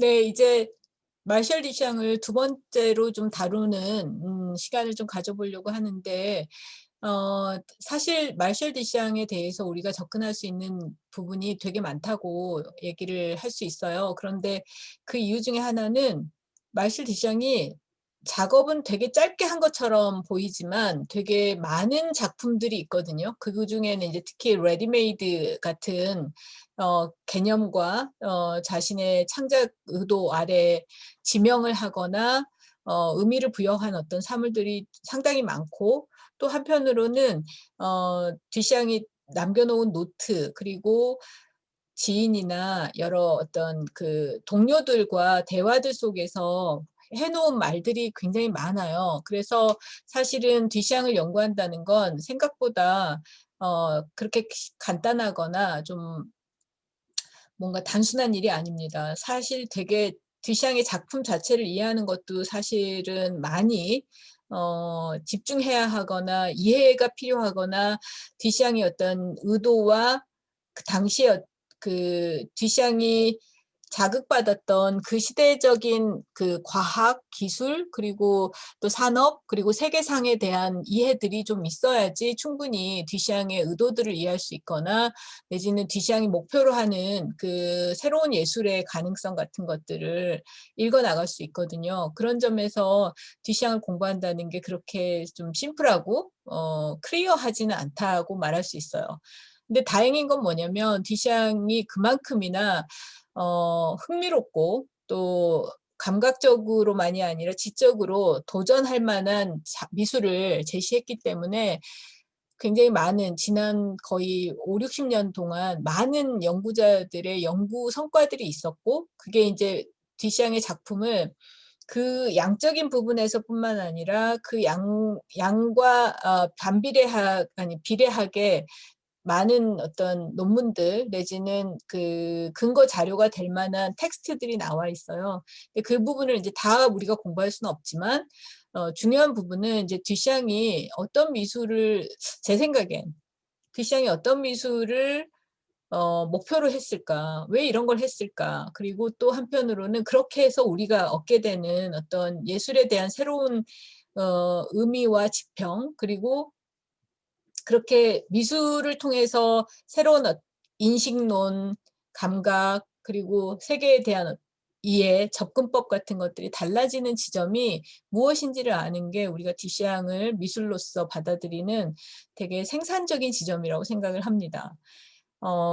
네, 이제 마셜 디샹을 두 번째로 좀 다루는 시간을 좀 가져보려고 하는데, 사실 마셜 디샹에 대해서 우리가 접근할 수 있는 부분이 되게 많다고 얘기를 할 수 있어요. 그런데 그 이유 중에 하나는 마셜 디샹이 작업은 되게 짧게 한 것처럼 보이지만 되게 많은 작품들이 있거든요. 그중에는 이제 특히 레디메이드 같은 개념과 자신의 창작 의도 아래 지명을 하거나 의미를 부여한 어떤 사물들이 상당히 많고, 또 한편으로는 듀샹이 남겨 놓은 노트, 그리고 지인이나 여러 어떤 그 동료들과 대화들 속에서 해 놓은 말들이 굉장히 많아요. 그래서 사실은 듀샹을 연구한다는 건 생각보다 그렇게 간단하거나 좀 뭔가 단순한 일이 아닙니다. 사실 되게 듀샹의 작품 자체를 이해하는 것도 사실은 많이 집중해야 하거나 이해가 필요하거나, 듀샹의 어떤 의도와 그 당시에 그 듀샹이 자극받았던 그 시대적인 그 과학, 기술, 그리고 또 산업, 그리고 세계상에 대한 이해들이 좀 있어야지 충분히 듀샹의 의도들을 이해할 수 있거나, 내지는 듀샹이 목표로 하는 그 새로운 예술의 가능성 같은 것들을 읽어 나갈 수 있거든요. 그런 점에서 듀샹을 공부한다는 게 그렇게 좀 심플하고 클리어하지는 않다고 말할 수 있어요. 근데 다행인 건 뭐냐면 듀샹이 그만큼이나 흥미롭고, 또 감각적으로만이 아니라 지적으로 도전할 만한 미술을 제시했기 때문에 굉장히 많은, 지난 거의 5-60년 동안 많은 연구자들의 연구 성과들이 있었고, 그게 이제 듀샹의 작품을 그 양적인 부분에서뿐만 아니라 그 양과 비례하게 많은 어떤 논문들 내지는 그 근거 자료가 될 만한 텍스트들이 나와 있어요. 근데 그 부분을 이제 다 우리가 공부할 수는 없지만, 중요한 부분은 이제 듀샹이 어떤 미술을, 제 생각엔 듀샹이 어떤 미술을 목표로 했을까? 왜 이런 걸 했을까? 그리고 또 한편으로는 그렇게 해서 우리가 얻게 되는 어떤 예술에 대한 새로운 의미와 지평, 그리고 그렇게 미술을 통해서 새로운 인식론, 감각, 그리고 세계에 대한 이해, 접근법 같은 것들이 달라지는 지점이 무엇인지를 아는 게 우리가 듀샹을 미술로서 받아들이는 되게 생산적인 지점이라고 생각을 합니다.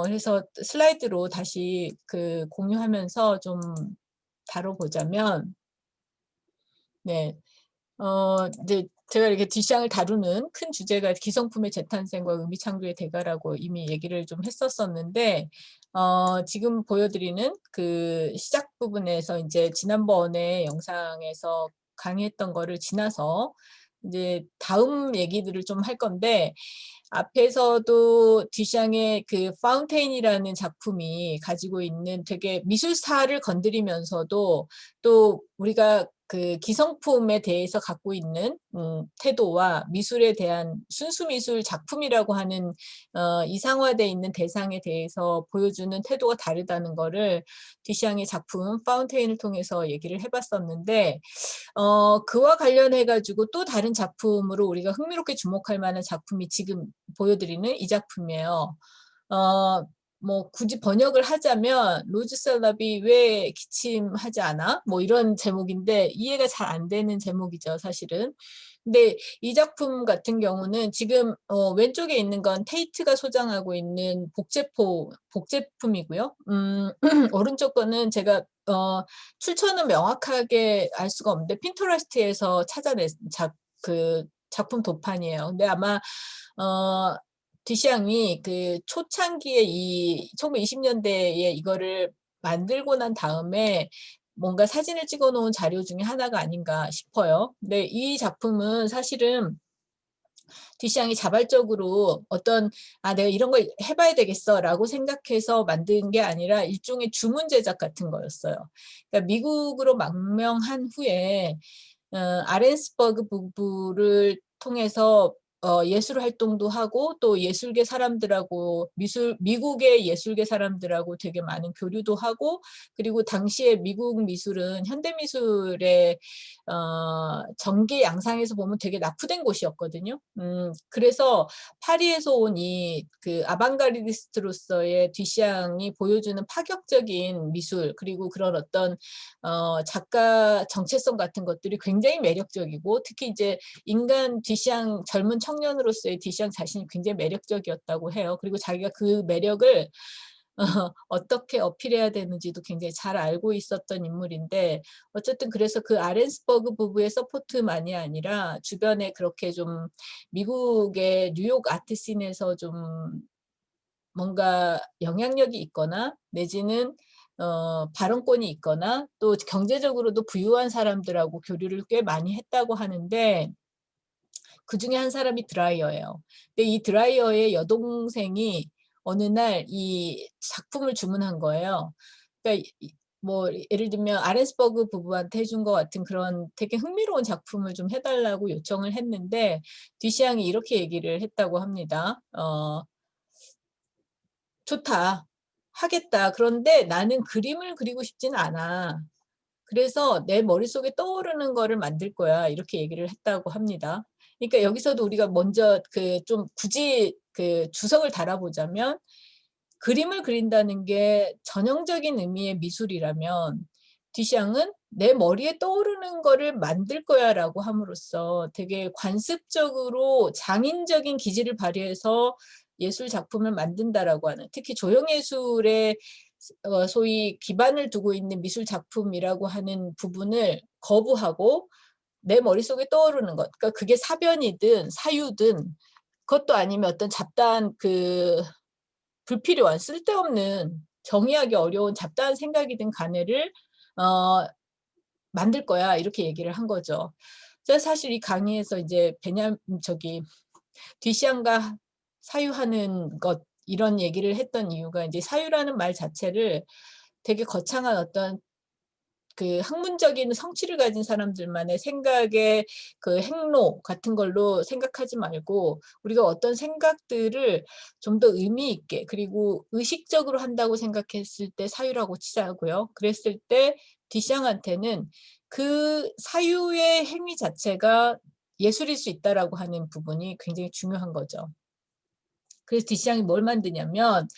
그래서 슬라이드로 다시 그 공유하면서 좀 다뤄보자면, 네. 이제 제가 이렇게 뒷장을 다루는 큰 주제가 기성품의 재탄생과 의미 창조의 대가라고 이미 얘기를 좀 했었었는데, 지금 보여드리는 그 시작 부분에서 이제 지난번에 영상에서 강의했던 거를 지나서 이제 다음 얘기들을 좀 할 건데, 앞에서도 듀샹의 그 파운테인이라는 작품이 가지고 있는 되게 미술사를 건드리면서도, 또 우리가 그 기성품에 대해서 갖고 있는 태도와 미술에 대한 순수 미술 작품이라고 하는 이상화되어 있는 대상에 대해서 보여주는 태도가 다르다는 거를 듀샹의 작품 파운테인을 통해서 얘기를 해봤었는데, 그와 관련해 가지고 또 다른 작품으로 우리가 흥미롭게 주목할 만한 작품이 지금 보여드리는 이 작품이에요. 어 뭐 굳이 번역을 하자면 "로즈 셀럽이 왜 기침하지 않아?" 뭐 이런 제목인데, 이해가 잘 안 되는 제목이죠, 사실은. 근데 이 작품 같은 경우는 지금 왼쪽에 있는 건 테이트가 소장하고 있는 복제품이고요. 오른쪽 거는 제가 출처는 명확하게 알 수가 없는데 핀터레스트에서 찾아낸 작품 도판이에요. 근데 아마 어 듀샹이 그 초창기에 이 1920년대에 이거를 만들고 난 다음에 뭔가 사진을 찍어 놓은 자료 중에 하나가 아닌가 싶어요. 근데 이 작품은 사실은 듀샹이 자발적으로 어떤 '아 내가 이런 걸 해 봐야 되겠어.'라고 생각해서 만든 게 아니라 일종의 주문 제작 같은 거였어요. 그러니까 미국으로 망명한 후에 아렌스버그 부부를 통해서 예술 활동도 하고 또 예술계 사람들하고 미국의 예술계 사람들하고 되게 많은 교류도 하고 그리고 당시에 미국 미술은 현대 미술의 전기 양상에서 보면 되게 낙후된 곳이었거든요. 그래서 파리에서 온 이 그 아방가르디스트로서의 뒤샹이 보여주는 파격적인 미술 그리고 그런 어떤 작가 정체성 같은 것들이 굉장히 매력적이고 특히 이제 인간 뒤샹 젊은 청년으로서의 뒤샹 자신이 굉장히 매력적이었다고 해요. 그리고 자기가 그 매력을 어떻게 어필해야 되는지도 굉장히 잘 알고 있었던 인물인데 어쨌든 그래서 그 아렌스버그 부부의 서포트만이 아니라 주변에 그렇게 좀 미국의 뉴욕 아트 씬에서 좀 뭔가 영향력이 있거나 내지는 발언권이 있거나 또 경제적으로도 부유한 사람들하고 교류를 꽤 많이 했다고 하는데 그중에 한 사람이 드라이어예요. 근데 이 드라이어의 여동생이 어느 날 이 작품을 주문한 거예요. 그러니까 뭐 예를 들면 아렌스버그 부부한테 해준 것 같은 그런 되게 흥미로운 작품을 좀 해달라고 요청을 했는데 뒤시앙이 이렇게 얘기를 했다고 합니다. 좋다. 하겠다. 그런데 나는 그림을 그리고 싶지는 않아. 그래서 내 머릿속에 떠오르는 거를 만들 거야. 이렇게 얘기를 했다고 합니다. 그러니까 여기서도 우리가 먼저 그 좀 굳이 그 주석을 달아보자면 그림을 그린다는 게 전형적인 의미의 미술이라면 뒤샹은 내 머리에 떠오르는 거를 만들 거야라고 함으로써 되게 관습적으로 장인적인 기질을 발휘해서 예술 작품을 만든다라고 하는 특히 조형예술의 소위 기반을 두고 있는 미술 작품이라고 하는 부분을 거부하고 내 머릿속에 떠오르는 것. 그러니까 그게 사변이든 사유든 그것도 아니면 어떤 잡다한 불필요한 쓸데없는 정의하기 어려운 잡다한 생각이든 간에를 어 만들 거야. 이렇게 얘기를 한 거죠. 그래서 사실 이 강의에서 이제 뒤시안과 사유하는 것 이런 얘기를 했던 이유가 이제 사유라는 말 자체를 되게 거창한 어떤 그 학문적인 성취를 가진 사람들만의 생각의 그 행로 같은 걸로 생각하지 말고 우리가 어떤 생각들을 좀 더 의미 있게 그리고 의식적으로 한다고 생각했을 때 사유라고 치자고요. 그랬을 때 뒤샹한테는 그 사유의 행위 자체가 예술일 수 있다라고 하는 부분이 굉장히 중요한 거죠. 그래서 뒤샹이 뭘 만드냐면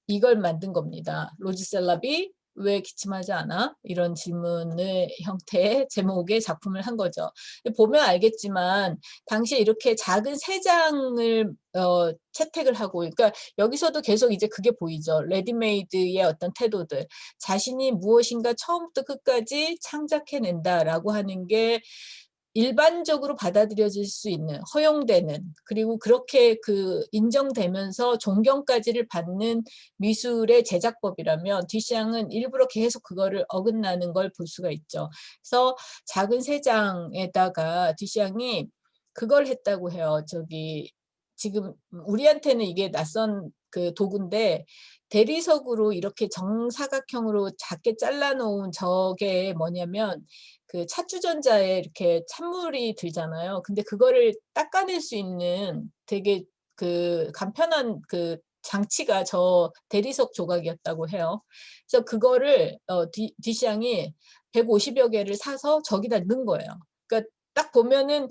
이걸 만든 겁니다. 로즈셀럽이 왜 기침하지 않아? 이런 질문의 형태의 제목의 작품을 한 거죠. 보면 알겠지만 당시에 이렇게 작은 세 장을 채택을 하고 그러니까 여기서도 계속 이제 그게 보이죠. 레디메이드의 어떤 태도들. 자신이 무엇인가 처음부터 끝까지 창작해낸다라고 하는 게 일반적으로 받아들여질 수 있는 허용되는 그리고 그렇게 인정되면서 존경까지를 받는 미술의 제작법이라면 뒤샹은 일부러 계속 그거를 어긋나는 걸 볼 수가 있죠. 그래서 작은 세 장에다가 뒤샹이 그걸 했다고 해요. 지금 우리한테는 이게 낯선 그 도구인데 대리석으로 이렇게 정사각형으로 작게 잘라 놓은 저게 뭐냐면 그 찻주전자에 이렇게 찬물이 들잖아요. 근데 그거를 닦아낼 수 있는 되게 간편한 장치가 저 대리석 조각이었다고 해요. 그래서 그거를 뒤샹이 150여 개를 사서 저기다 넣은 거예요. 그러니까 딱 보면은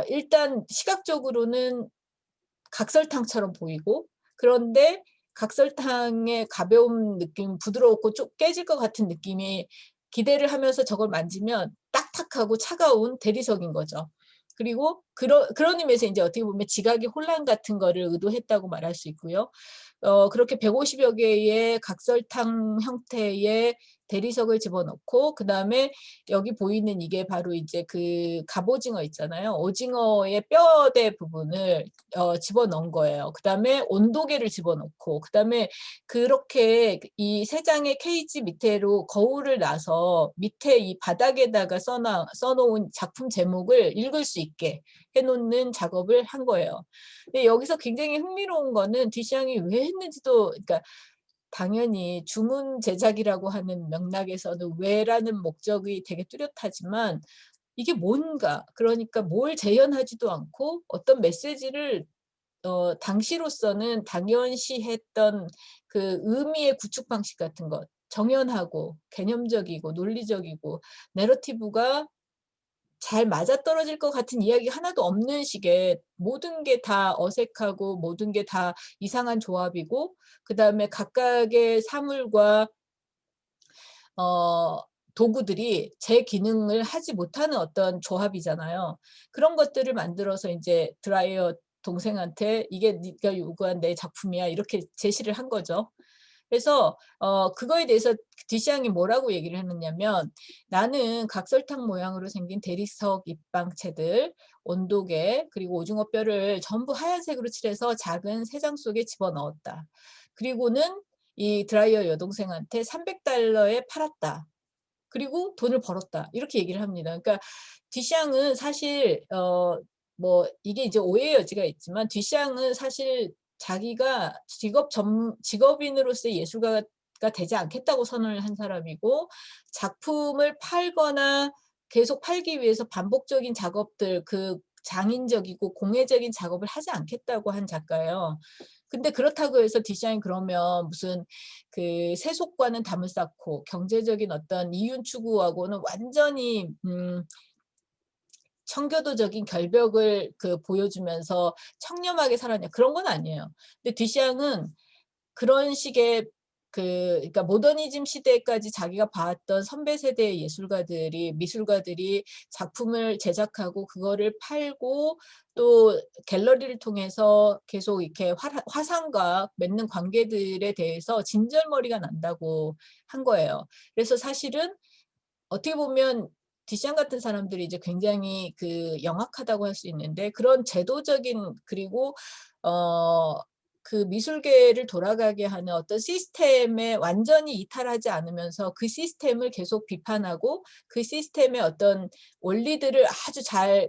일단 시각적으로는 각설탕처럼 보이고 그런데 각설탕의 가벼운 느낌, 부드럽고 깨질 것 같은 느낌이 기대를 하면서 저걸 만지면 딱딱하고 차가운 대리석인 거죠. 그리고 그런 의미에서 이제 어떻게 보면 지각의 혼란 같은 거를 의도했다고 말할 수 있고요. 그렇게 150여 개의 각설탕 형태의 대리석을 집어넣고 그다음에 여기 보이는 이게 바로 이제 갑오징어 있잖아요. 오징어의 뼈대 부분을 집어넣은 거예요. 그다음에 온도계를 집어넣고 그다음에 그렇게 이 세 장의 케이지 밑으로 거울을 놔서 밑에 이 바닥에다가 써놓은 작품 제목을 읽을 수 있게 해놓는 작업을 한 거예요. 근데 여기서 굉장히 흥미로운 거는 뒤샹이 왜 했는지도 그러니까 당연히 주문 제작이라고 하는 맥락에서는 왜라는 목적이 되게 뚜렷하지만 이게 뭔가 그러니까 뭘 재현하지도 않고 어떤 메시지를 당시로서는 당연시했던 그 의미의 구축 방식 같은 것 정연하고 개념적이고 논리적이고 내러티브가 잘 맞아떨어질 것 같은 이야기가 하나도 없는 식의 모든 게 다 어색하고 모든 게 다 이상한 조합이고 그다음에 각각의 사물과 어 도구들이 제 기능을 하지 못하는 어떤 조합이잖아요. 그런 것들을 만들어서 인제 드라이어 동생한테 "이게 네가 요구한 내 작품이야." 이렇게 제시를 한 거죠. 그래서 그거에 대해서 디시앙이 뭐라고 얘기를 했느냐면 "나는 각설탕 모양으로 생긴 대리석 입방체들, 온도계 그리고 오징어 뼈를 전부 하얀색으로 칠해서 작은 새장 속에 집어넣었다. 그리고는 이 드라이어 여동생한테 $300에 팔았다. 그리고 돈을 벌었다." 이렇게 얘기를 합니다. 그러니까 디샹은 사실 뭐 이게 이제 오해의 여지가 있지만 디샹은 사실 자기가 직업인으로서의 예술가가 되지 않겠다고 선언을 한 사람이고 작품을 팔거나 계속 팔기 위해서 반복적인 작업들 그 장인적이고 공예적인 작업을 하지 않겠다고 한 작가예요. 근데 그렇다고 해서 디샹이 그러면 무슨 그 세속과는 담을 쌓고 경제적인 어떤 이윤 추구하고는 완전히 청교도적인 결벽을 그 보여주면서 청렴하게 살았냐 그런 건 아니에요. 근데 뒤샹은 그런 식의 그러니까 모더니즘 시대까지 자기가 봐왔던 선배 세대의 예술가들이 미술가들이 작품을 제작하고 그거를 팔고 또 갤러리를 통해서 계속 이렇게 화상과 맺는 관계들에 대해서 진절머리가 난다고 한 거예요. 그래서 사실은 어떻게 보면 디샹 같은 사람들이 이제 굉장히 그 영악하다고 할 수 있는데 그런 제도적인 그리고 어 그 미술계를 돌아가게 하는 어떤 시스템에 완전히 이탈하지 않으면서 그 시스템을 계속 비판하고 그 시스템의 어떤 원리들을 아주 잘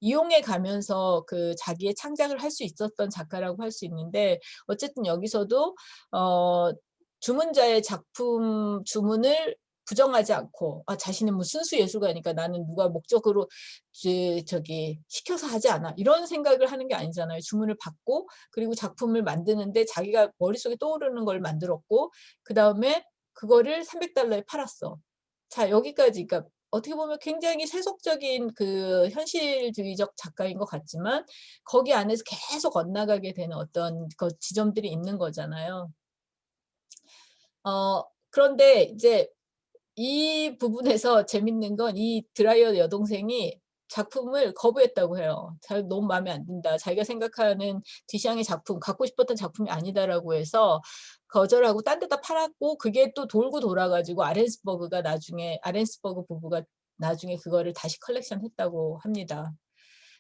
이용해 가면서 그 자기의 창작을 할 수 있었던 작가라고 할 수 있는데 어쨌든 여기서도 어 주문자의 작품 주문을 부정하지 않고 자신은 뭐 순수 예술가니까 '나는 누가 목적으로 저기 시켜서 하지 않아.' 이런 생각을 하는 게 아니잖아요. 주문을 받고 그리고 작품을 만드는데 자기가 머릿속에 떠오르는 걸 만들었고 그다음에 그거를 $300에 팔았어. 자 여기까지 그러니까 어떻게 보면 굉장히 세속적인 그 현실주의적 작가인 것 같지만 거기 안에서 계속 엇나가게 되는 어떤 지점들이 있는 거잖아요. 그런데 이제 이 부분에서 재밌는 건 이 드라이어 여동생이 작품을 거부했다고 해요. 너무 마음에 안 든다. 자기가 생각하는 뒤샹의 작품, 갖고 싶었던 작품이 아니다라고 해서 거절하고 딴 데다 팔았고 그게 또 돌고 돌아 가지고 아렌스버그 부부가 나중에 그거를 다시 컬렉션했다고 합니다.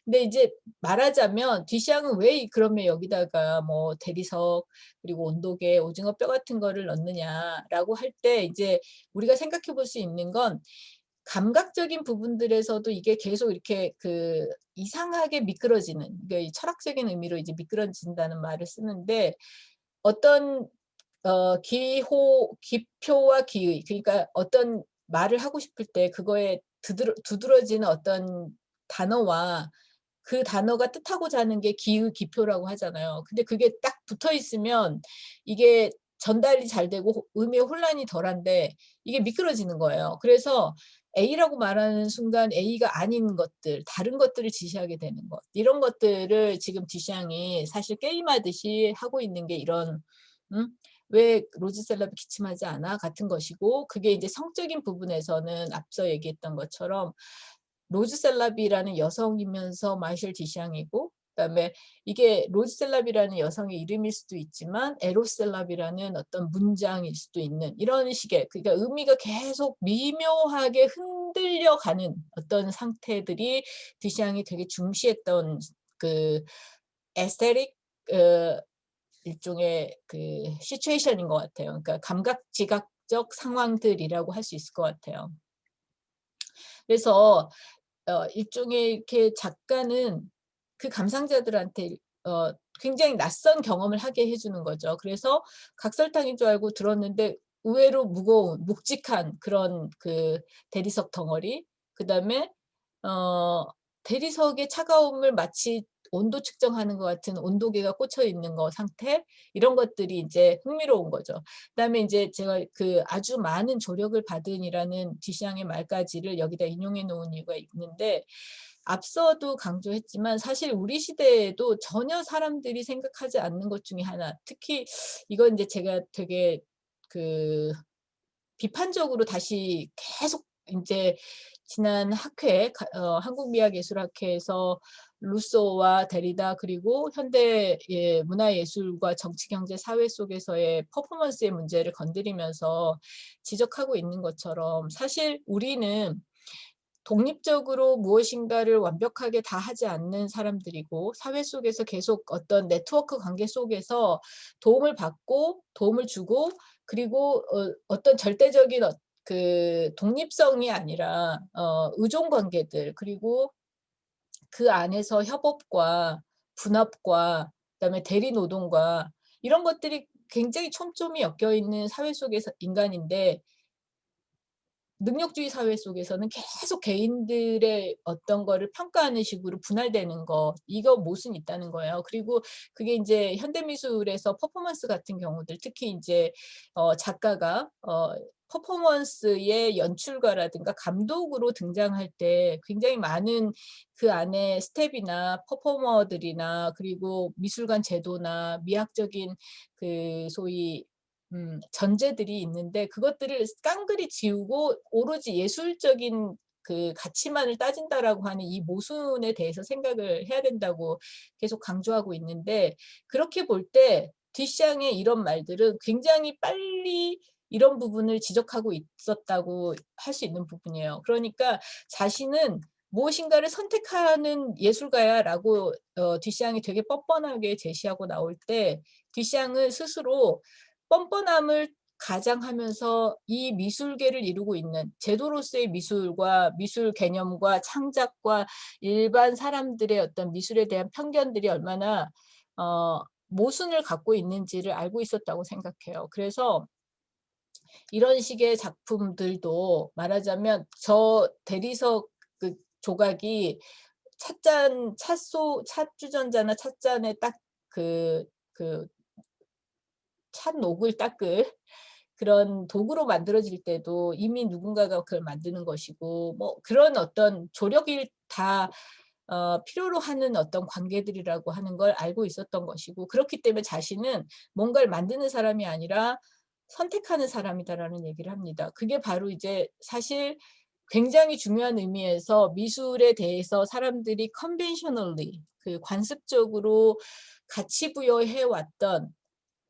근데 이제 말하자면 뒤샹은 왜 그러면 여기다가 뭐 대리석 그리고 온도계, 오징어 뼈 같은 거를 넣느냐라고 할 때 이제 우리가 생각해 볼 수 있는 건 감각적인 부분들에서도 이게 계속 이렇게 이상하게 미끄러지는 그러니까 이 철학적인 의미로 이제 미끄러진다는 말을 쓰는데 어떤 기표와 기의 그러니까 어떤 말을 하고 싶을 때 그거에 두드러지는 어떤 단어와 그 단어가 뜻하고자 하는 게 기의, 기표라고 하잖아요. 근데 그게 딱 붙어 있으면 이게 전달이 잘 되고 의미의 혼란이 덜한데 이게 미끄러지는 거예요. 그래서 A라고 말하는 순간 A가 아닌 것들, 다른 것들을 지시하게 되는 것. 이런 것들을 지금 디샹이 사실 게임하듯이 하고 있는 게 이런 음? "왜 로즈셀럽이 기침하지 않아?" 같은 것이고 그게 이제 성적인 부분에서는 앞서 얘기했던 것처럼 로즈셀럽이라는 여성이면서 마이셸 디샹이고 그다음에 이게 로즈셀럽이라는 여성의 이름일 수도 있지만 에로셀럽이라는 어떤 문장일 수도 있는 이런 식의 그러니까 의미가 계속 미묘하게 흔들려가는 어떤 상태들이 디샹이 되게 중시했던 그 에스테틱 어 일종의 시츄에이션인 것 같아요. 그러니까 감각 지각적 상황들이라고 할 수 있을 것 같아요. 그래서 일종의 이렇게 작가는 그 감상자들한테 굉장히 낯선 경험을 하게 해 주는 거죠. 그래서 각설탕인 줄 알고 들었는데 의외로 무거운 묵직한 그런 대리석 덩어리 그다음에 대리석의 차가움을 마치 온도 측정하는 것 같은 온도계가 꽂혀 있는 거 상태, 이런 것들이 이제 흥미로운 거죠. 그다음에 이제 제가 그 아주 많은 조력을 받은이라는 뒤샹의 말까지를 여기다 인용해 놓은 이유가 있는데, 앞서도 강조했지만 사실 우리 시대에도 전혀 사람들이 생각하지 않는 것 중에 하나, 특히 이건 이제 제가 되게 그 비판적으로 다시 계속 인제 지난 학회 한국미학예술학회에서 루소와 데리다, 그리고 현대의 문화예술과 정치, 경제, 사회 속에서의 퍼포먼스의 문제를 건드리면서 지적하고 있는 것처럼, 사실 우리는 독립적으로 무엇인가를 완벽하게 다 하지 않는 사람들이고, 사회 속에서 계속 어떤 네트워크 관계 속에서 도움을 받고 도움을 주고, 그리고 어떤 절대적인 그 독립성이 아니라 의존 관계들, 그리고 그 안에서 협업과 분업과 그다음에 대리 노동과 이런 것들이 굉장히 촘촘히 엮여 있는 사회 속에서 인간인데, 능력주의 사회 속에서는 계속 개인들의 어떤 거를 평가하는 식으로 분할되는 거, 이거 못은 있다는 거예요. 그리고 그게 인제 현대미술에서 퍼포먼스 같은 경우들, 특히 인제 작가가 퍼포먼스의 연출가라든가 감독으로 등장할 때 굉장히 많은 그 안에 스텝이나 퍼포머들이나, 그리고 미술관 제도나 미학적인 그 소위 전제들이 있는데, 그것들을 깡그리 지우고 오로지 예술적인 그 가치만을 따진다라고 하는 이 모순에 대해서 생각을 해야 된다고 계속 강조하고 있는데, 그렇게 볼 때 뒷샹의 이런 말들은 굉장히 빨리 이런 부분을 지적하고 있었다고 할 수 있는 부분이에요. 그러니까 자신은 무엇인가를 선택하는 예술가야라고 뒷샹이 되게 뻔뻔하게 제시하고 나올 때, 뒷샹은 스스로 뻔뻔함을 가장하면서 이 미술계를 이루고 있는 제도로서의 미술과 미술 개념과 창작과 일반 사람들의 어떤 미술에 대한 편견들이 얼마나 모순을 갖고 있는지를 알고 있었다고 생각해요. 그래서 이런 식의 작품들도 말하자면, 저 대리석 그 조각이 찻주전자나 찻잔에 딱 그 찻녹을 닦을 그런 도구로 만들어질 때도 이미 누군가가 그걸 만드는 것이고, 뭐 그런 어떤 조력이 다 필요로 하는 어떤 관계들이라고 하는 걸 알고 있었던 것이고, 그렇기 때문에 자신은 뭔가를 만드는 사람이 아니라 선택하는 사람이다라는 얘기를 합니다. 그게 바로 이제 사실 굉장히 중요한 의미에서 미술에 대해서 사람들이 conventionally 그 관습적으로 가치 부여해 왔던,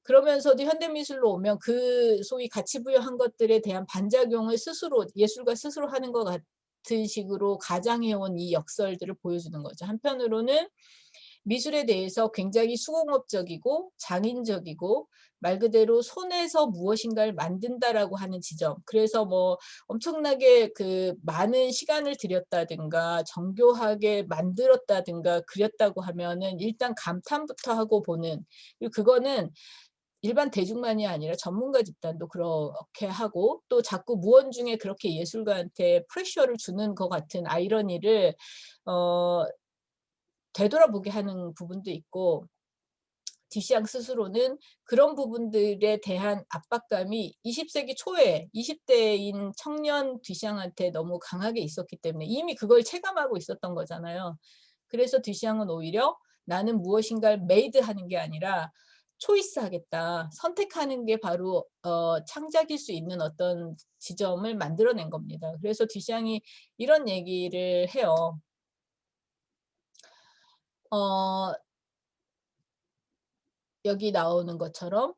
그러면서도 현대미술로 오면 그 소위 가치 부여한 것들에 대한 반작용을 스스로 예술가 스스로 하는 것 같은 식으로 가장해 온 이 역설들을 보여주는 거죠. 한편으로는 미술에 대해서 굉장히 수공업적이고 장인적이고, 말 그대로 손에서 무엇인가를 만든다라고 하는 지점. 그래서 뭐 엄청나게 그 많은 시간을 들였다든가 정교하게 만들었다든가 그렸다고 하면은 일단 감탄부터 하고 보는, 그리고 그거는 일반 대중만이 아니라 전문가 집단도 그렇게 하고, 또 자꾸 무언중에 그렇게 예술가한테 프레셔를 주는 것 같은 아이러니를 어 되돌아보게 하는 부분도 있고, 디시앙 스스로는 그런 부분들에 대한 압박감이 20세기 초에 20대인 청년 디시앙한테 너무 강하게 있었기 때문에 이미 그걸 체감하고 있었던 거잖아요. 그래서 디시앙은 오히려 나는 무엇인가를 메이드하는 게 아니라 초이스하겠다, 선택하는 게 바로 창작일 수 있는 어떤 지점을 만들어낸 겁니다. 그래서 디시앙이 이런 얘기를 해요. 어 여기 나오는 것처럼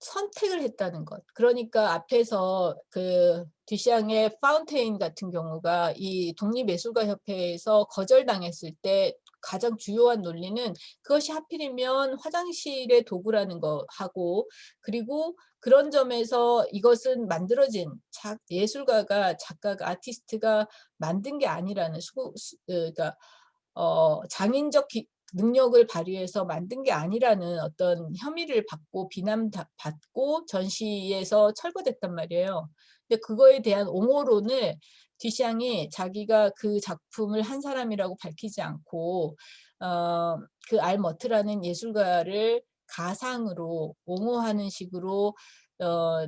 선택을 했다는 것. 그러니까 앞에서 그 듀샹의 파운테인 같은 경우가 이 독립예술가협회에서 거절당했을 때 가장 주요한 논리는 그것이 하필이면 화장실의 도구라는 거 하고, 그리고 그런 점에서 이것은 만들어진 예술가가, 작가가, 아티스트가 만든 게 아니라는 그러니까 장인적 능력을 발휘해서 만든 게 아니라는 어떤 혐의를 받고 비난받고 전시에서 철거됐단 말이에요. 근데 그거에 대한 옹호론을 뒤샹이 자기가 그 작품을 한 사람이라고 밝히지 않고 그 알머트라는 예술가를 가상으로 옹호하는 식으로 어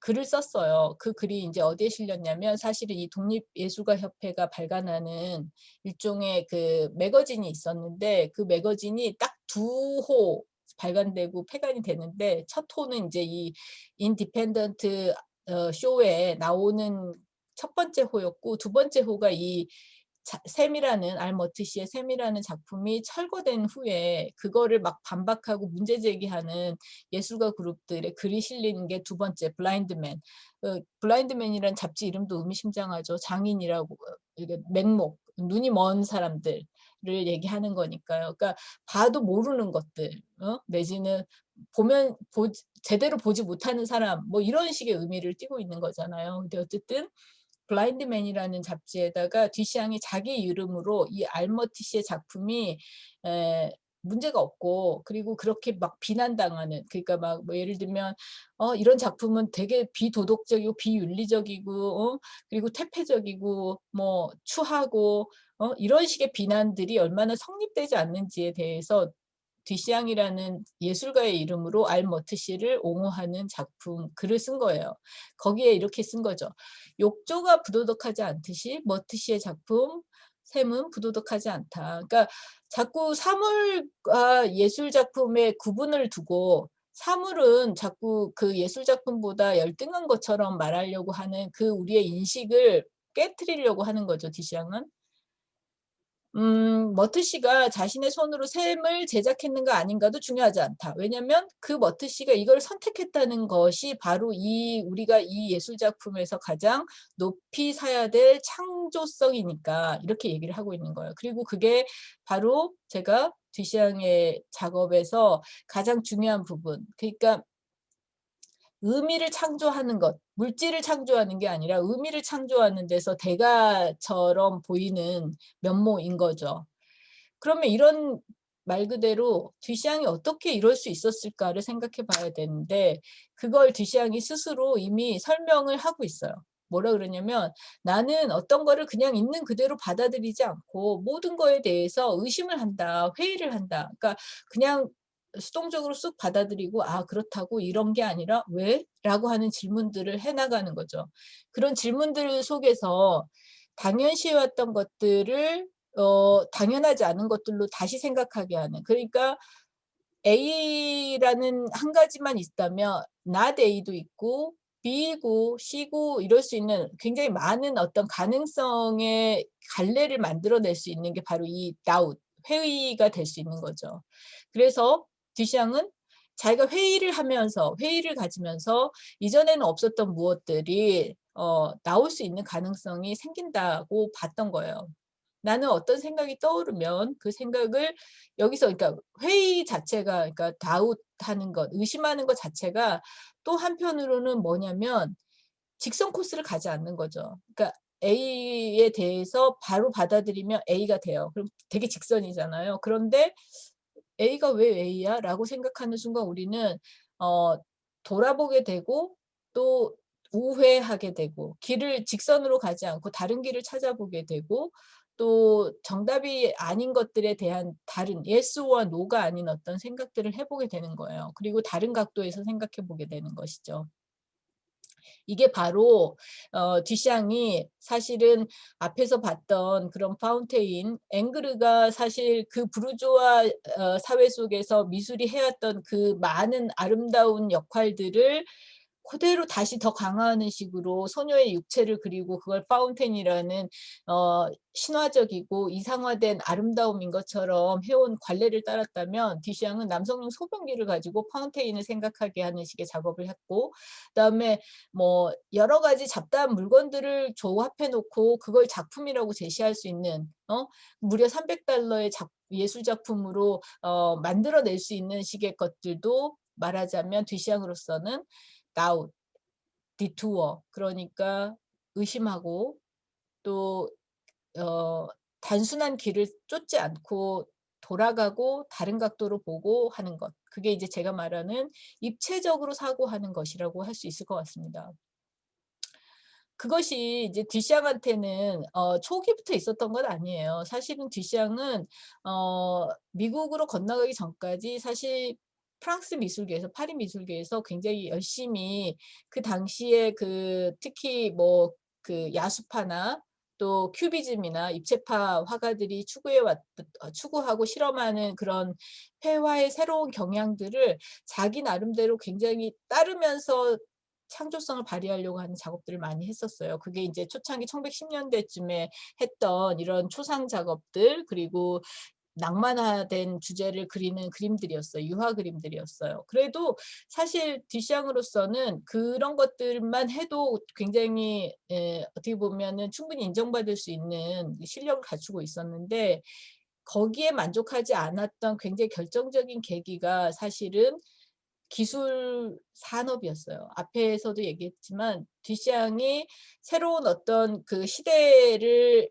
글을 썼어요. 그 글이 인제 어디에 실렸냐면 사실은 이 독립예술가협회가 발간하는 일종의 그 매거진이 있었는데 그 매거진이 딱 2호 발간되고 폐간이 되는데 첫 호는 인제 이 인디펜던트 쇼에 나오는 첫 번째 호였고 두 번째 호가 이 샘이라는 알머트시의 샘이라는 작품이 철거된 후에 그거를 막 반박하고 문제 제기하는 예술가 그룹들의 글이 실리는 게 두 번째 블라인드맨. 블라인드맨이란 잡지 이름도 의미심장하죠. 장인이라고 이게 맨목, 눈이 먼 사람들을 얘기하는 거니까요. 그러니까 봐도 모르는 것들 내지는 보면 제대로 보지 못하는 사람 뭐 이런 식의 의미를 띠고 있는 거잖아요. 근데 어쨌든 블라인드맨이라는 잡지에다가 뒤샹이 자기 이름으로 이 알머티 씨의 작품이 에 문제가 없고 그리고 그렇게 막 비난당하는 그러니까 막 뭐 예를 들면 이런 작품은 되게 비도덕적이고 비윤리적이고 그리고 퇴폐적이고 뭐 추하고 이런 식의 비난들이 얼마나 성립되지 않는지에 대해서 뒤샹이라는 예술가의 이름으로 알머트 씨를 옹호하는 작품 글을 쓴 거예요. 거기에 이렇게 쓴 거죠. 욕조가 부도덕하지 않듯이 머트 씨의 작품 샘은 부도덕하지 않다. 그러니까 자꾸 사물과 예술 작품의 구분을 두고 사물은 자꾸 그 예술 작품보다 열등한 것처럼 말하려고 하는 그 우리의 인식을 깨트리려고 하는 거죠, 디샹은. 머트 씨가 자신의 손으로 샘을 제작했는가 아닌가도 중요하지 않다. 왜냐면 그 머트 씨가 이걸 선택했다는 것이 바로 우리가 이 예술 작품에서 가장 높이 사야 될 창조성이니까 이렇게 얘기를 하고 있는 거예요. 그리고 그게 바로 제가 뒤샹의 작업에서 가장 중요한 부분. 그러니까 의미를 창조하는 것, 물질을 창조하는 게 아니라 의미를 창조하는 데서 대가처럼 보이는 면모인 거죠. 그러면 이런 말 그대로 뒤샹이 어떻게 이럴 수 있었을까를 생각해 봐야 되는데 그걸 뒤샹이 스스로 이미 설명을 하고 있어요. 뭐라 그러냐면 나는 어떤 거를 그냥 있는 그대로 받아들이지 않고 모든 거에 대해서 의심을 한다, 회의를 한다. 그러니까 그냥 수동적으로 쑥 받아들이고 '아 그렇다고?' 이런 게 아니라 "왜?" 라고 하는 질문들을 해 나가는 거죠. 그런 질문들 속에서 당연시해 왔던 것들을 당연하지 않은 것들로 다시 생각하게 하는 그러니까 A라는 한 가지만 있다면 not A도 있고 B고 C고 이럴 수 있는 굉장히 많은 어떤 가능성의 갈래를 만들어낼 수 있는 게 바로 이 doubt 회의가 될 수 있는 거죠. 그래서 뒤샹은 자기가 회의를 가지면서 이전에는 없었던 무엇들이 나올 수 있는 가능성이 생긴다고 봤던 거예요. 나는 어떤 생각이 떠오르면 그 생각을 여기서 그러니까 회의 자체가 그러니까 다웃하는 것, 의심하는 것 자체가 또 한편으로는 뭐냐면 직선 코스를 가지 않는 거죠. 그러니까 A에 대해서 바로 받아들이면 A가 돼요. 그럼 되게 직선이잖아요. 그런데 'A가 왜 A야?'라고 생각하는 순간 우리는 어 돌아보게 되고 또 우회하게 되고 길을 직선으로 가지 않고 다른 길을 찾아보게 되고 또 정답이 아닌 것들에 대한 다른 예스와 노가 아닌 어떤 생각들을 해 보게 되는 거예요. 그리고 다른 각도에서 생각해 보게 되는 것이죠. 이게 바로 뒤샹이 사실은 앞에서 봤던 그런 파운테인 앵그르가 사실 그 부르주아 사회 속에서 미술이 해왔던 그 많은 아름다운 역할들을 그대로 다시 더 강화하는 식으로 소녀의 육체를 그리고 그걸 파운테인이라는 신화적이고 이상화된 아름다움인 것처럼 해온 관례를 따랐다면 뒤샹은 남성용 소변기를 가지고 파운테인을 생각하게 하는 식의 작업을 했고 그다음에 뭐 여러 가지 잡다한 물건들을 조합해 놓고 그걸 작품이라고 제시할 수 있는 무려 300달러의 예술 작품으로 만들어낼 수 있는 식의 것들도 말하자면 뒤샹으로서는 doubt, detour 그러니까 의심하고 또 어 단순한 길을 쫓지 않고 돌아가고 다른 각도로 보고 하는 것. 그게 이제 제가 말하는 입체적으로 사고하는 것이라고 할 수 있을 것 같습니다. 그것이 이제 듀샹한테는 초기부터 있었던 건 아니에요. 사실은 듀샹은 미국으로 건너가기 전까지 사실 프랑스 미술계에서 파리 미술계에서 굉장히 열심히 그 당시에 그 특히 뭐 그 야수파나 또 큐비즘이나 입체파 화가들이 추구하고 실험하는 그런 회화의 새로운 경향들을 자기 나름대로 굉장히 따르면서 창조성을 발휘하려고 하는 작업들을 많이 했었어요. 그게 이제 초창기 1910년대쯤에 했던 이런 초상 작업들, 그리고 낭만화된 주제를 그리는 그림들이었어요. 유화 그림들이었어요. 그래도 사실 듀샹으로서는 그런 것들만 해도 굉장히 어떻게 보면은 충분히 인정받을 수 있는 실력을 갖추고 있었는데, 거기에 만족하지 않았던 굉장히 결정적인 계기가 사실은 기술 산업이었어요. 앞에서도 얘기했지만 듀샹이 새로운 어떤 그 시대를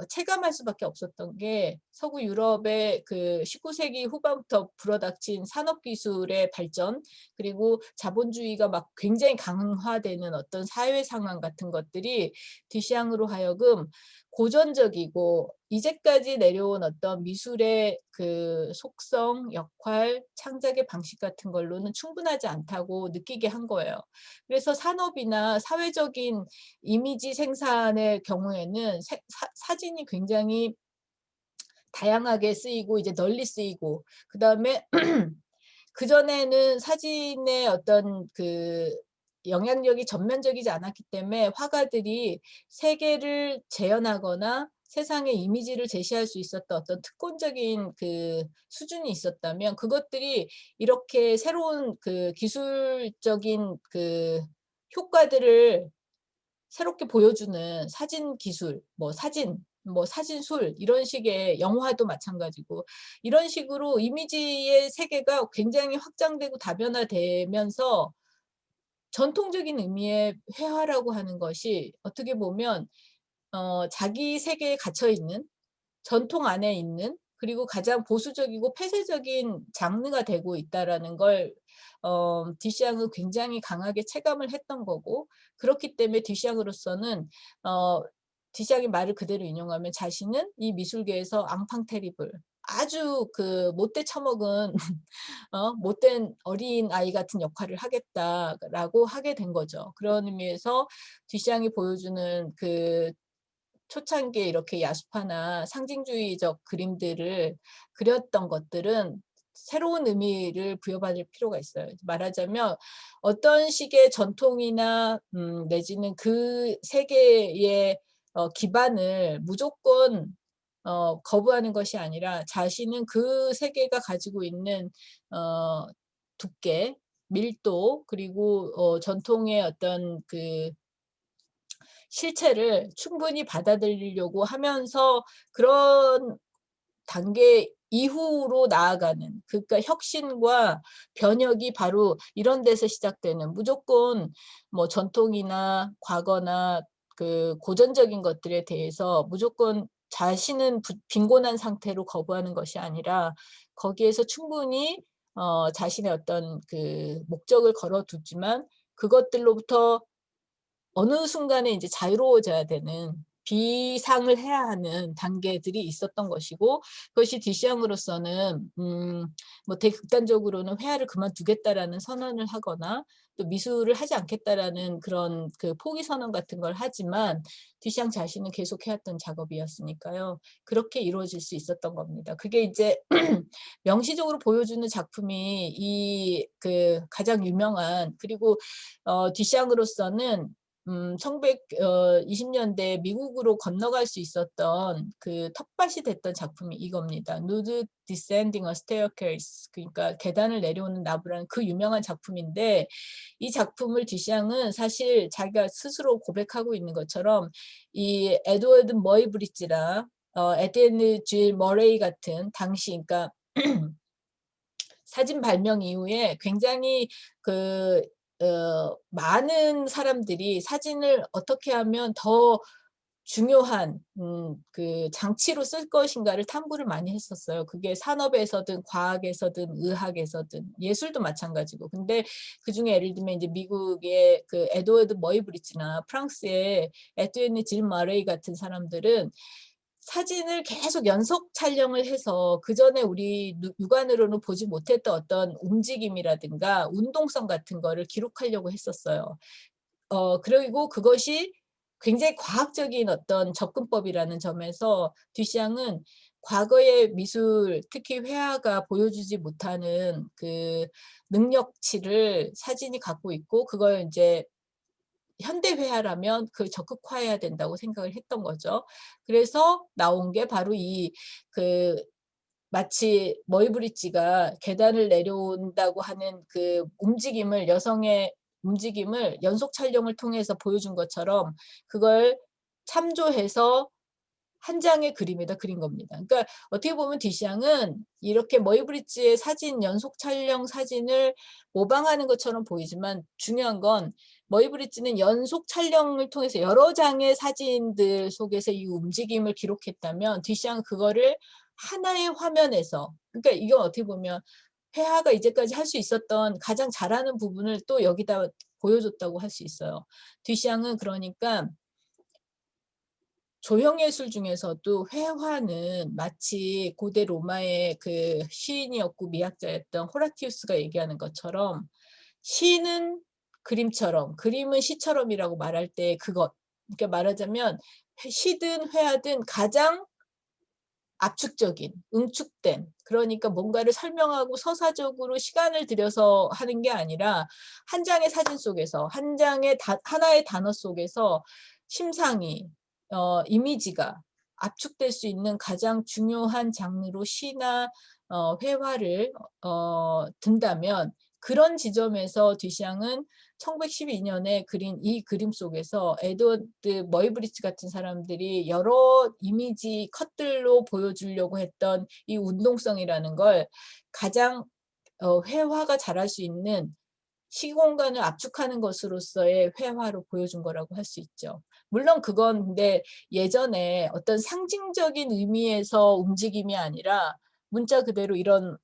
체감할 수밖에 없었던 게 서구 유럽의 그 19세기 후반부터 불어닥친 산업 기술의 발전, 그리고 자본주의가 막 굉장히 강화되는 어떤 사회 상황 같은 것들이 듀샹으로 하여금 고전적이고 이제까지 내려온 어떤 미술의 그 속성, 역할, 창작의 방식 같은 걸로는 충분하지 않다고 느끼게 한 거예요. 그래서 산업이나 사회적인 이미지 생산의 경우에는 사진이 굉장히 다양하게 쓰이고 이제 널리 쓰이고, 그다음에 그전에는 사진의 어떤 그 영향력이 전면적이지 않았기 때문에 화가들이 세계를 재현하거나 세상의 이미지를 제시할 수 있었던 어떤 특권적인 그 수준이 있었다면, 그것들이 이렇게 새로운 그 기술적인 그 효과들을 새롭게 보여주는 사진 기술, 뭐 사진술, 이런 식의 영화도 마찬가지고, 이런 식으로 이미지의 세계가 굉장히 확장되고 다변화되면서 전통적인 의미의 회화라고 하는 것이 어떻게 보면 자기 세계에 갇혀 있는, 전통 안에 있는, 그리고 가장 보수적이고 폐쇄적인 장르가 되고 있다라는 걸 듀샹은 굉장히 강하게 체감을 했던 거고, 그렇기 때문에 듀샹으로서는 어 듀샹의 말을 그대로 인용하면 자신은 이 미술계에서 앙팡 테리블, 아주 그 못돼 처먹은 못된 어린아이 같은 역할을 하겠다라고 하게 된 거죠. 그런 의미에서 듀샹이 보여주는 그 초창기에 이렇게 야수파나 상징주의적 그림들을 그렸던 것들은 새로운 의미를 부여받을 필요가 있어요. 말하자면 어떤 식의 전통이나 내지는 그 세계의 기반을 무조건 거부하는 것이 아니라, 자신은 그 세계가 가지고 있는 어 두께, 밀도, 그리고 전통의 어떤 그 실체를 충분히 받아들이려고 하면서 그런 단계 이후로 나아가는, 그러니까 혁신과 변혁이 바로 이런 데서 시작되는, 무조건 뭐 전통이나 과거나 그 고전적인 것들에 대해서 무조건 자신은 빈곤한 상태로 거부하는 것이 아니라, 거기에서 충분히 자신의 어떤 그 목적을 걸어두지만 그것들로부터 어느 순간에 이제 자유로워져야 되는, 비상을 해야 하는 단계들이 있었던 것이고, 그것이 듀샹으로서는 뭐 되게 극단적으로는 회화를 그만두겠다라는 선언을 하거나 또 미술을 하지 않겠다라는 그런 그 포기 선언 같은 걸 하지만, 듀샹 자신은 계속 해왔던 작업이었으니까요. 그렇게 이루어질 수 있었던 겁니다. 그게 이제 명시적으로 보여주는 작품이 이 그 가장 유명한, 그리고 듀샹으로서는 1920년대 미국으로 건너갈 수 있었던 그 텃밭이 됐던 작품이 이겁니다. Nude Descending a Staircase, 그러니까 계단을 내려오는 나무라는 그 유명한 작품인데, 이 작품을 듀샹은 사실 자기가 스스로 고백하고 있는 것처럼 이 에드워드 머이브리지랑 에드앤 질 머레이 같은 당시, 그러니까 사진 발명 이후에 굉장히 그 많은 사람들이 사진을 어떻게 하면 더 중요한 그 장치로 쓸 것인가를 탐구를 많이 했었어요. 그게 산업에서든 과학에서든 의학에서든 예술도 마찬가지고. 근데 그중에 예를 들면 이제 미국의 그 에드워드 머이 브리지나 프랑스의 에드윈 질 마레이 같은 사람들은 사진을 계속 연속 촬영을 해서 그전에 우리 육안으로는 보지 못했던 어떤 움직임이라든가 운동성 같은 거를 기록하려고 했었어요. 그리고 그것이 굉장히 과학적인 어떤 접근법이라는 점에서 듀샹은 과거의 미술, 특히 회화가 보여주지 못하는 그 능력치를 사진이 갖고 있고, 그걸 이제 현대 회화라면 그 적극화해야 된다고 생각을 했던 거죠. 그래서 나온 게 바로 그 마치 머이 브릿지가 계단을 내려온다고 하는 그 움직임을, 여성의 움직임을 연속 촬영을 통해서 보여준 것처럼 그걸 참조해서 한 장의 그림에다 그린 겁니다. 그러니까 어떻게 보면 듀샹은 이렇게 머이 브릿지의 사진, 연속 촬영 사진을 모방하는 것처럼 보이지만, 중요한 건 머이 브릿지는 연속 촬영을 통해서 여러 장의 사진들 속에서 이 움직임을 기록했다면, 듀샹은 그거를 하나의 화면에서, 그러니까 이건 어떻게 보면 회화가 이제까지 할 수 있었던 가장 잘하는 부분을 또 여기다 보여줬다고 할 수 있어요. 듀샹은 그러니까 조형예술 중에서도 회화는 마치 고대 로마의 그 시인이었고 미학자였던 호라티우스가 얘기하는 것처럼, 시는 그림처럼, 그림은 시처럼이라고 말할 때 그것, 그러니까 말하자면 시든 회화든 가장 압축적인, 응축된, 그러니까 뭔가를 설명하고 서사적으로 시간을 들여서 하는 게 아니라 한 장의 사진 속에서, 한 장의 하나의 단어 속에서 심상이, 이미지가 압축될 수 있는 가장 중요한 장르로 시나 회화를 든다면, 그런 지점에서 듀샹은 1912년에 그린 이 그림 속에서 에드워드 머이 브리지 같은 사람들이 여러 이미지 컷들로 보여주려고 했던 이 운동성이라는 걸 가장 회화가 잘할 수 있는 시공간을 압축하는 것으로서의 회화로 보여준 거라고 할 수 있죠. 물론 그건 근데 예전에 어떤 상징적인 의미에서 움직임이 아니라 문자 그대로 이런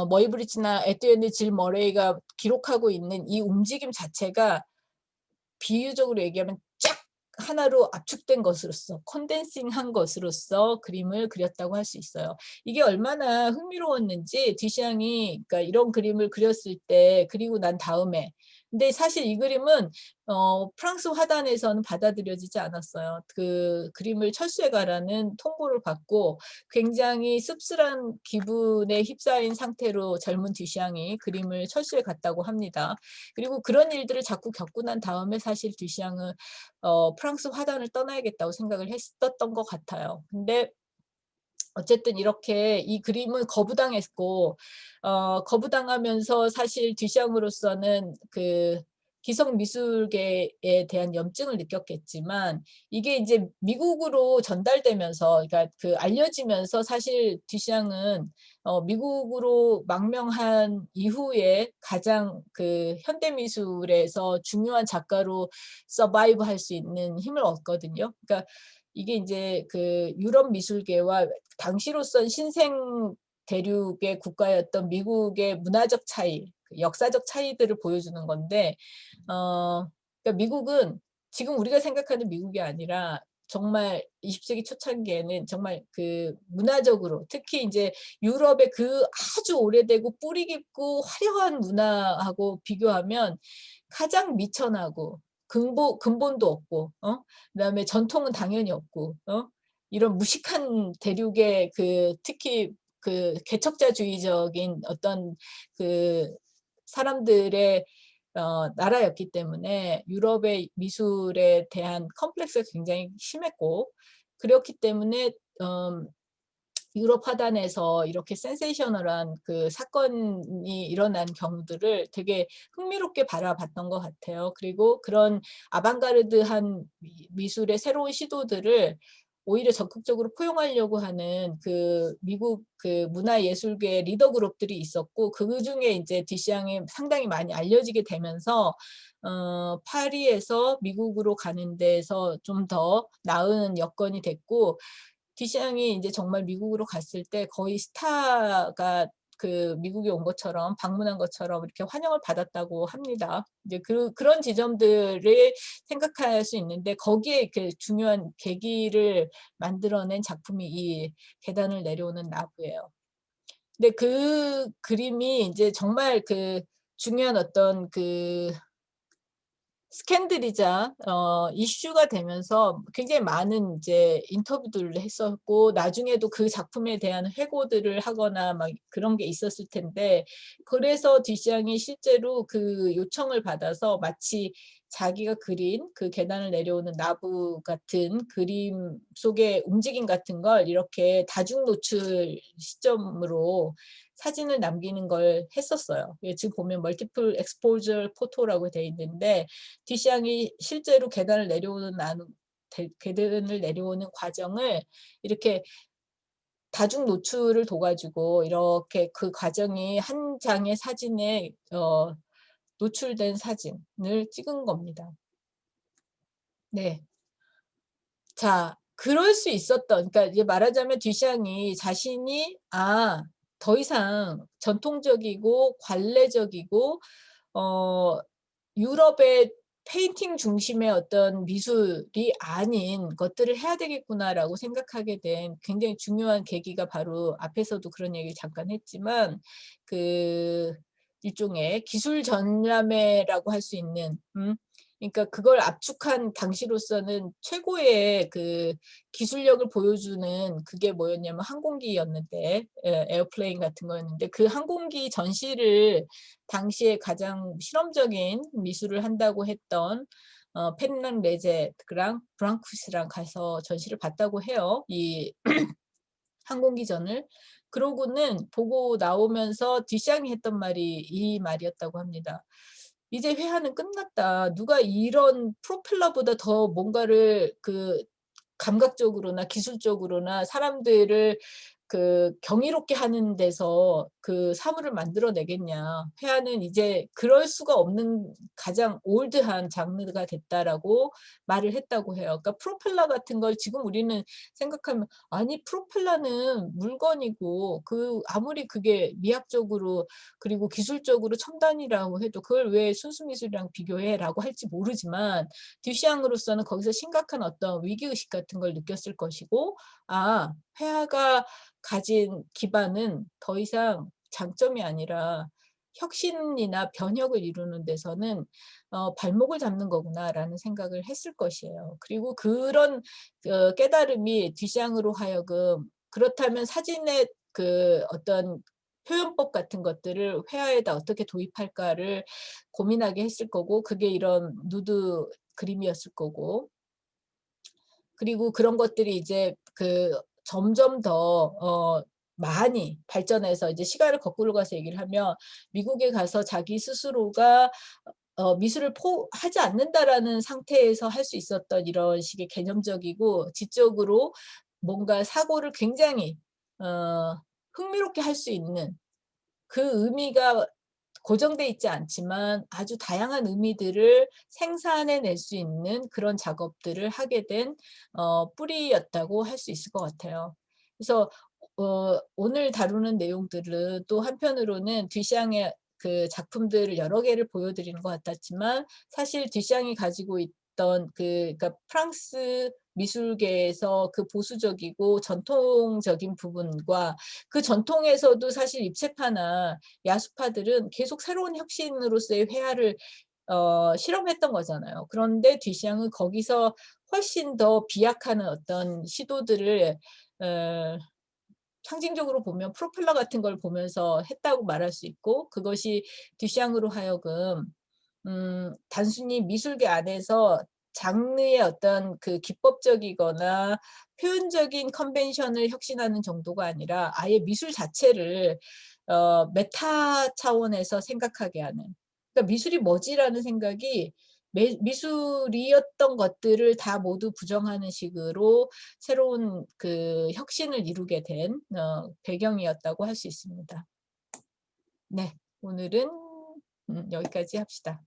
머이 브리지나 에드윈 질 머레이가 기록하고 있는 이 움직임 자체가 비유적으로 얘기하면 쫙 하나로 압축된 것으로서, 컨덴싱한 것으로서 그림을 그렸다고 할 수 있어요. 이게 얼마나 흥미로웠는지 듀샹이, 그러니까 이런 그림을 그렸을 때, 그리고 난 다음에, 근데 사실 이 그림은 프랑스 화단에서는 받아들여지지 않았어요. 그 그림을 철수해 가라는 통보를 받고 굉장히 씁쓸한 기분에 휩싸인 상태로 젊은 듀샹이 그림을 철수해 갔다고 합니다. 그리고 그런 일들을 자꾸 겪고 난 다음에 사실 듀샹은 프랑스 화단을 떠나야겠다고 생각을 했었던 것 같아요. 근데 어쨌든 이렇게 이 그림은 거부당했고, 거부당하면서 사실 듀샹으로서는 그 기성 미술계에 대한 염증을 느꼈겠지만, 이게 이제 미국으로 전달되면서, 그러니까 그 알려지면서 사실 듀샹은 미국으로 망명한 이후에 가장 그 현대 미술에서 중요한 작가로 서바이브 할 수 있는 힘을 얻거든요. 그러니까 이게 이제 그 유럽 미술계와 당시로선 신생 대륙의 국가였던 미국의 문화적 차이, 그 역사적 차이들을 보여주는 건데, 그러니까 미국은 지금 우리가 생각하는 미국이 아니라 정말 20세기 초창기에는 정말 그 문화적으로, 특히 이제 유럽의 그 아주 오래되고 뿌리 깊고 화려한 문화하고 비교하면 가장 미천하고 근본도 없고, 그다음에 전통은 당연히 없고, 이런 무식한 대륙의 그 특히 그 개척자주의적인 어떤 그 사람들의 나라였기 때문에 유럽의 미술에 대한 컴플렉스가 굉장히 심했고, 그렇기 때문에 유럽 화단에서 이렇게 센세이셔널한 그 사건이 일어난 경우들을 되게 흥미롭게 바라봤던 것 같아요. 그리고 그런 아방가르드한 미술의 새로운 시도들을 오히려 적극적으로 포용하려고 하는 그 미국 그 문화예술계 리더 그룹들이 있었고, 그중에 이제 디시앙이 상당히 많이 알려지게 되면서 파리에서 미국으로 가는 데서 좀 더 나은 여건이 됐고, 디시앙이 이제 정말 미국으로 갔을 때 거의 스타가 그 미국에 온 것처럼, 방문한 것처럼 이렇게 환영을 받았다고 합니다. 이제 그런 지점들을 생각할 수 있는데, 거기에 이렇게 중요한 계기를 만들어낸 작품이 이 계단을 내려오는 나무예요. 근데 그 그림이 이제 정말 그 중요한 어떤 그 스캔들이자 이슈가 되면서 굉장히 많은 이제 인터뷰들을 했었고, 나중에도 그 작품에 대한 회고들을 하거나 막 그런 게 있었을 텐데, 그래서 디시앙이 실제로 그 요청을 받아서 마치 자기가 그린 그 계단을 내려오는 나무 같은 그림 속의 움직임 같은 걸 이렇게 다중 노출 시점으로 사진을 남기는 걸 했었어요. 예, 지금 보면 멀티플 엑스포저 포토라고 돼 있는데, 디시앙이 실제로 계단을 내려오는 과정을 이렇게 다중 노출을 둬 가지고 이렇게 그 과정이 한 장의 사진에 노출된 사진을 찍은 겁니다. 네. 자, 그럴 수 있었던, 그러니까 이제 말하자면 디샹이 자신이 더 이상 전통적이고 관례적이고 어 유럽의 페인팅 중심의 어떤 미술이 아닌 것들을 해야 되겠구나라고 생각하게 된 굉장히 중요한 계기가, 바로 앞에서도 그런 얘기를 잠깐 했지만 그 일종의 기술 전람회라고 할 수 있는, 그러니까 그걸 압축한 당시로서는 최고의 그 기술력을 보여주는 그게 뭐였냐면 항공기였는데, 에어플레인 같은 거였는데, 그 항공기 전시를 당시에 가장 실험적인 미술을 한다고 했던 페르낭 레제랑 브랑쿠스랑 가서 전시를 봤다고 해요, 이 항공기전을. 그러고는 보고 나오면서 디샹이 했던 말이 이 말이었다고 합니다. "이제 회화는 끝났다. 누가 이런 프로펠러보다 더 뭔가를 그 감각적으로나 기술적으로나 사람들을 그 경이롭게 하는 데서 그 사물을 만들어 내겠냐. 회화는 이제 그럴 수가 없는 가장 올드한 장르가 됐다."라고 말을 했다고 해요. 그러니까 프로펠러 같은 걸 지금 우리는 생각하면, 아니 프로펠러는 물건이고 그 아무리 그게 미학적으로 그리고 기술적으로 첨단이라고 해도 그걸 왜 순수미술이랑 비교해?"라고 할지 모르지만, 듀샹으로서는 거기서 심각한 어떤 위기의식 같은 걸 느꼈을 것이고, 회화가 가진 기반은 더 이상 장점이 아니라 혁신이나 변혁을 이루는 데서는 발목을 잡는 거구나라는 생각을 했을 것이에요. 그리고 그런 깨달음이 듀샹으로 하여금, 그렇다면 사진의 그 어떤 표현법 같은 것들을 회화에다 어떻게 도입할까를 고민하게 했을 거고, 그게 이런 누드 그림이었을 거고, 그리고 그런 것들이 이제 그 점점 더 많이 발전해서, 이제 시간을 거꾸로 가서 얘기를 하면, 미국에 가서 자기 스스로가 미술을 하지 않는다라는 상태에서 할 수 있었던 이런 식의 개념적이고 지적으로 뭔가 사고를 굉장히 어 흥미롭게 할 수 있는, 그 의미가 고정돼 있지 않지만 아주 다양한 의미들을 생산해 낼 수 있는 그런 작업들을 하게 된 뿌리였다고 할 수 있을 것 같아요. 그래서 오늘 다루는 내용들은 또 한편으로는 뒤샹의 그 작품들을 여러 개를 보여드리는 것 같았지만, 사실 뒤샹이 가지고 있던 그러니까 프랑스 미술계에서 그 보수적이고 전통적인 부분과, 그 전통에서도 사실 입체파나 야수파들은 계속 새로운 혁신으로서의 회화를 실험했던 거잖아요. 그런데 뒤샹은 거기서 훨씬 더 비약하는 어떤 시도들을 어 상징적으로 보면 프로펠러 같은 걸 보면서 했다고 말할 수 있고, 그것이 듀샹으로 하여금 단순히 미술계 안에서 장르의 어떤 그 기법적이거나 표현적인 컨벤션을 혁신하는 정도가 아니라 아예 미술 자체를 메타 차원에서 생각하게 하는, 그러니까 '미술이 뭐지?'라는 생각이 미술이었던 것들을 다 모두 부정하는 식으로 새로운 그 혁신을 이루게 된 배경이었다고 할 수 있습니다. 네. 오늘은 여기까지 합시다.